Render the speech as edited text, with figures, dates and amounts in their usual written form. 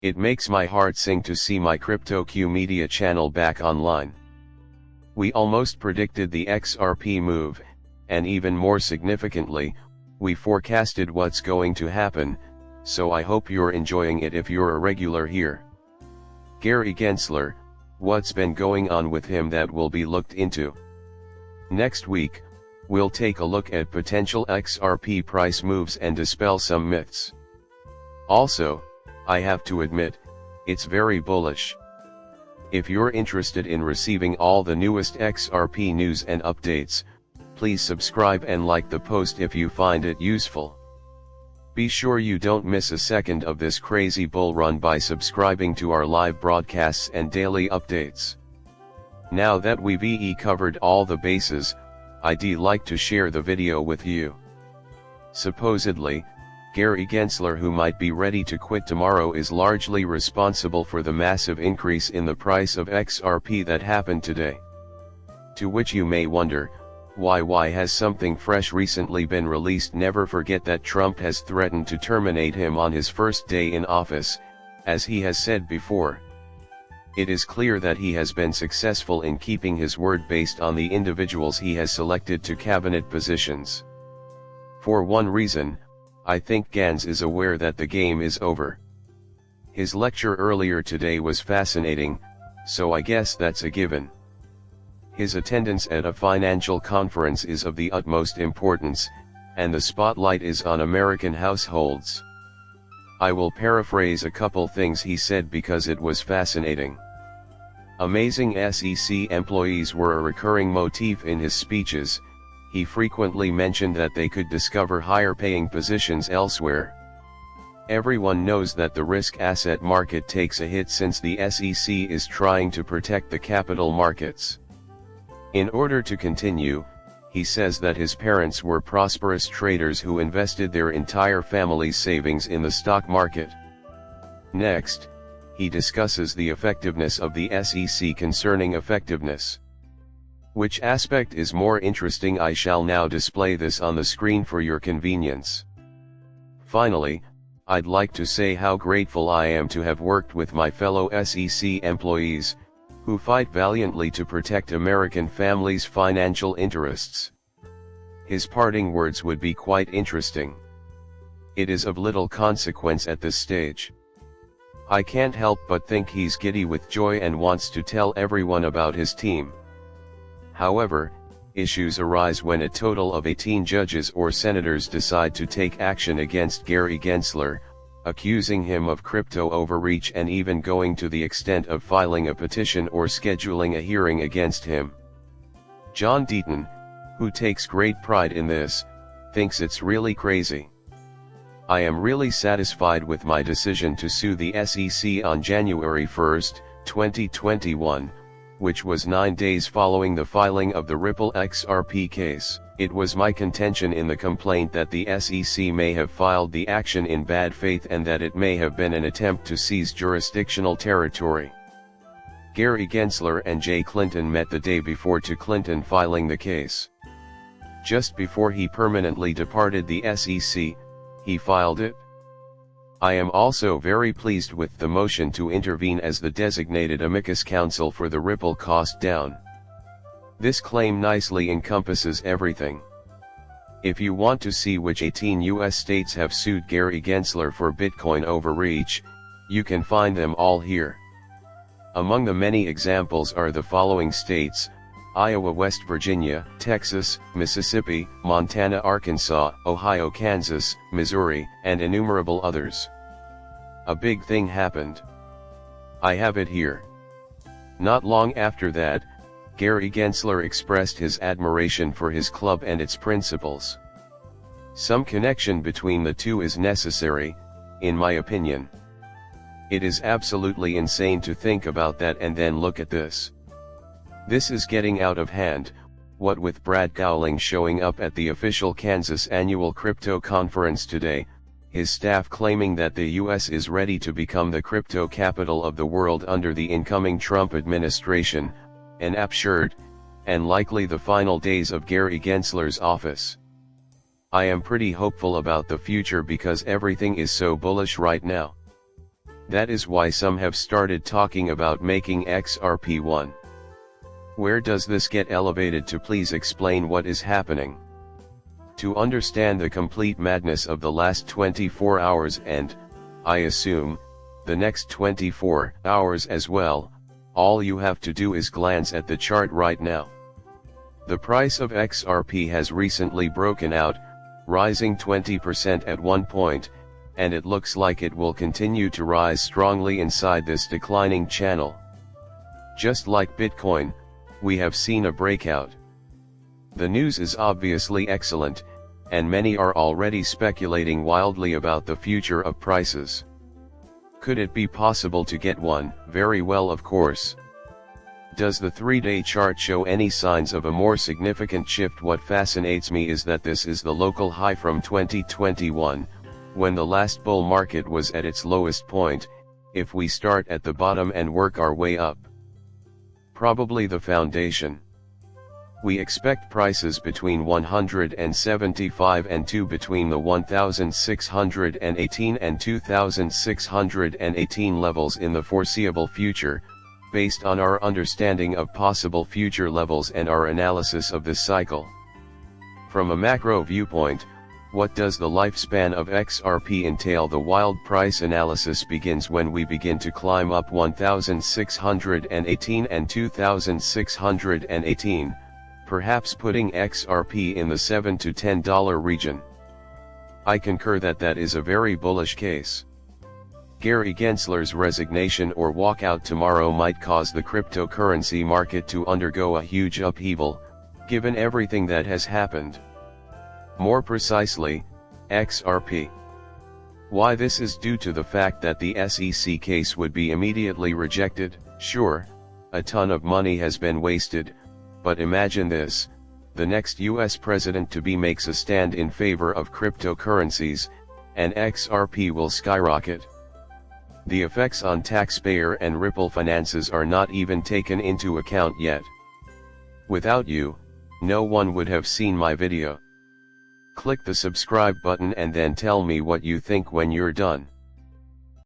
It makes my heart sing to see my CryptoQ media channel back online. We almost predicted the XRP move, and even more significantly, we forecasted what's going to happen, so I hope you're enjoying it if you're a regular here. Gary Gensler, what's been going on with him that will be looked into. Next week, we'll take a look at potential XRP price moves and dispel some myths. Also, I have to admit, it's very bullish. If you're interested in receiving all the newest XRP news and updates, please subscribe and like the post if you find it useful. Be sure you don't miss a second of this crazy bull run by subscribing to our live broadcasts and daily updates. Now that we've covered all the bases, I'd like to share the video with you. Supposedly, Gary Gensler, who might be ready to quit tomorrow, is largely responsible for the massive increase in the price of XRP that happened today. To which you may wonder, why has something fresh recently been released? Never forget that Trump has threatened to terminate him on his first day in office, as he has said before. It is clear that he has been successful in keeping his word based on the individuals he has selected to cabinet positions. For one reason, I think Gans is aware that the game is over. His lecture earlier today was fascinating, so I guess that's a given. His attendance at a financial conference is of the utmost importance, and the spotlight is on American households. I will paraphrase a couple things he said because it was fascinating. Amazing SEC employees were a recurring motif in his speeches. He frequently mentioned that they could discover higher paying positions elsewhere. Everyone knows that the risk asset market takes a hit since the SEC is trying to protect the capital markets. In order to continue, he says that his parents were prosperous traders who invested their entire family's savings in the stock market. Next, he discusses the effectiveness of the SEC. Concerning effectiveness, which aspect is more interesting? I shall now display this on the screen for your convenience. Finally, I'd like to say how grateful I am to have worked with my fellow SEC employees, who fight valiantly to protect American families' financial interests. His parting words would be quite interesting. It is of little consequence at this stage. I can't help but think he's giddy with joy and wants to tell everyone about his team. However, issues arise when a total of 18 judges or senators decide to take action against Gary Gensler, accusing him of crypto overreach and even going to the extent of filing a petition or scheduling a hearing against him. John Deaton, who takes great pride in this, thinks it's really crazy. I am really satisfied with my decision to sue the SEC on January 1, 2021, which was 9 days following the filing of the Ripple XRP case. It was my contention in the complaint that the SEC may have filed the action in bad faith and that it may have been an attempt to seize jurisdictional territory. Gary Gensler and Jay Clinton met the day before to Clinton filing the case. Just before he permanently departed the SEC, he filed it. I am also very pleased with the motion to intervene as the designated amicus counsel for the Ripple cost down. This claim nicely encompasses everything. If you want to see which 18 US states have sued Gary Gensler for Bitcoin overreach, you can find them all here. Among the many examples are the following states: Iowa, West Virginia, Texas, Mississippi, Montana, Arkansas, Ohio, Kansas, Missouri, and innumerable others. A big thing happened. I have it here. Not long after that, Gary Gensler expressed his admiration for his club and its principles. Some connection between the two is necessary, in my opinion. It is absolutely insane to think about that and then look at this. This is getting out of hand, what with Brad Gowling showing up at the official Kansas annual crypto conference today, his staff claiming that the US is ready to become the crypto capital of the world under the incoming Trump administration, an absurd, and likely the final days of Gary Gensler's office. I am pretty hopeful about the future because everything is so bullish right now. That is why some have started talking about making XRP1. Where does this get elevated to? Please explain what is happening. To understand the complete madness of the last 24 hours and, I assume, the next 24 hours as well, all you have to do is glance at the chart right now. The price of XRP has recently broken out, rising 20% at one point, and it looks like it will continue to rise strongly inside this declining channel. Just like Bitcoin, we have seen a breakout. The news is obviously excellent, and many are already speculating wildly about the future of prices. Could it be possible to get one? Very well, of course. Does the 3-day chart show any signs of a more significant shift? What fascinates me is that this is the local high from 2021, when the last bull market was at its lowest point. If we start at the bottom and work our way up, probably the foundation. We expect prices between 175 and 2 between the 1,618 and 2,618 levels in the foreseeable future, based on our understanding of possible future levels and our analysis of this cycle. From a macro viewpoint, what does the lifespan of XRP entail? The wild price analysis begins when we begin to climb up 1,618 and 2,618, perhaps putting XRP in the $7 to $10 region. I concur that that is a very bullish case. Gary Gensler's resignation or walkout tomorrow might cause the cryptocurrency market to undergo a huge upheaval, given everything that has happened. More precisely, XRP. Why this is due to the fact that the SEC case would be immediately rejected. Sure, a ton of money has been wasted, but imagine this, the next US president to be makes a stand in favor of cryptocurrencies, and XRP will skyrocket. The effects on taxpayer and Ripple finances are not even taken into account yet. Without you, no one would have seen my video. Click the subscribe button and then tell me what you think when you're done.